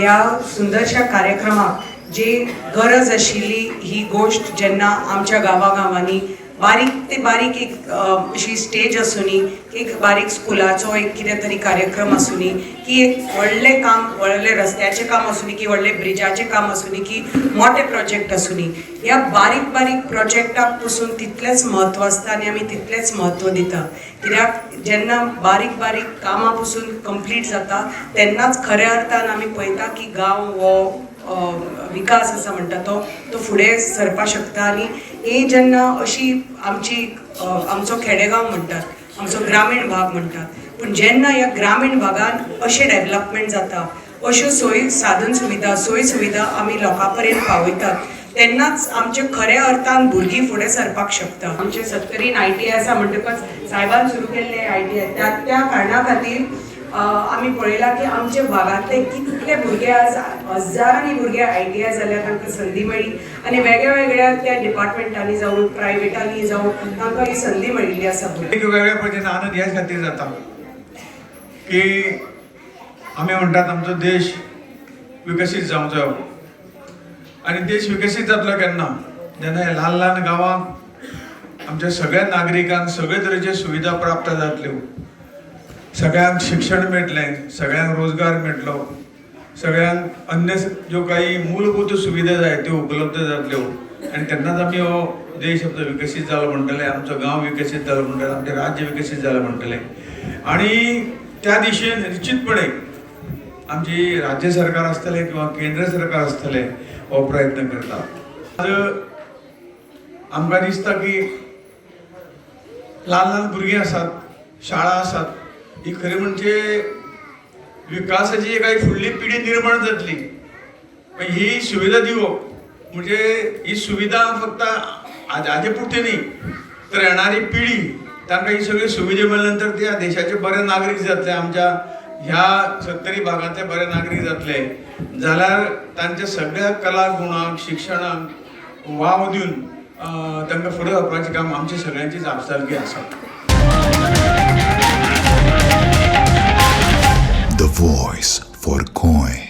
ह्या सुंदरशा कार्यक्रमाक जी गरज आशिल्ली ही गोष्ट जेन्ना आमच्या गांवागांवांनी बारीक ते बारीक एक अशी स्टेज आसूनी, एक बारीक स्कुलाचो एक कितें तरी कार्यक्रम आसूनी, की एक व्हडलें काम, व्हडलें रस्त्याचें काम आसूनी, की व्हडलें ब्रिजाचें काम आसूनी, की मोठे प्रोजेक्ट आसूनी, ह्या बारीक बारीक प्रोजेक्टाक पसून तितलेंच म्हत्व आसता आनी आमी तितलेंच म्हत्व दिता. कित्याक जेन्ना बारीक बारीक कामां पसून कंप्लीट जाता तेन्नाच खऱ्या अर्थान आमी पळयता की गांव हो विकास आसा म्हणटा तो फुडें सरपाक शकता. आनी ही जेन्ना अशी आमचो खेडेगांव म्हणटात, आमचो ग्रामीण भाग म्हणटात, पूण जेन्ना ह्या ग्रामीण भागान अशें डेव्हलपमेंट जाता, अश्यो सोयी सुविधा आमी लोकां पर्यंत पावयतात, तेन्नाच आमचे खऱ्या अर्थान भुरगीं फुडें सरपाक शकता. आमचे 70 ITI आसा म्हणटकच सायबान सुरू केल्ले ITI त्या कारणा खातीर आमी पळयलां की आमचे भागांतले कितले भुरगे आज हजारांनी भुरगे ITI जाल्यार तांकां संदी मेळ्ळी आनी वेगळ्या वेगळ्या त्या डिपार्टमेंटांनी जावं प्रायवेटांनी जावं तांकां ही संदी मेळिल्ली आसा. वेगवेगळ्या पद्धतीन आनंद ह्या खातीर जाता की आमी म्हणटात आमचो देश विकसीत जावंक जायो आनी देश विकसीत जातलो केन्ना जेन्ना हे ल्हान ल्हान गांवांत आमच्या सगळ्या नागरिकांक सगळे तरेच्यो सुविधा प्राप्त जातल्यो, सगळ्यांक शिक्षण मेळटलें, सगळ्यांक रोजगार मेळटलो, सगळ्यांक अन्य ज्यो काही मूलभूत सुविधा जाय त्यो उपलब्ध जातल्यो आनी तेन्नाच आमी हो देश आमचो विकसीत जालो म्हणटले, आमचो गांव विकसीत जालो म्हणटले, आमचें राज्य विकसीत जालें म्हणटले. आनी त्या दिशेन निश्चितपणे आमची राज्य सरकार आसतलें किंवा केंद्र सरकार आसतलें हो प्रयत्न करता. आमकां दिसता की ल्हान ल्हान भुरगीं आसात, शाळा आसात, ही खरी म्हणजे विकासाची काही फुडली पिढी निर्माण जातली. ही सुविधा दिवप म्हणजे ही सुविधा फक्त आजे पुरती न्ही तर येणारी पिढी तांकां ही सगळी सुविधा मेळ्ळे नंतर त्या देशाचे बरे नागरीक जातले, आमच्या ह्या 70 भागांतले बरे नागरीक जातले जाल्यार तांच्या सगळ्या कला गुणांक शिक्षणाक वाव दिवन तांकां फुडें व्हरपाचें काम आमच्या सगळ्यांची जापसालगी आसा. The voice for Koy.